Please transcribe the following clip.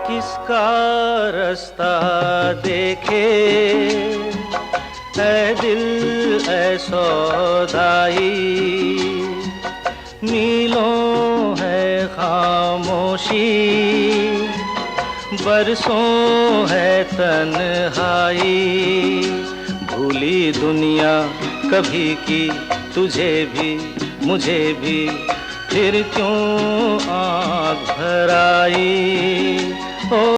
किसका रास्ता देखे ऐ दिल ऐ सौदाई, मीलों है खामोशी, बरसों है तन्हाई। भूली दुनिया कभी की तुझे भी मुझे भी, फिर क्यों आँख भर आई। ओ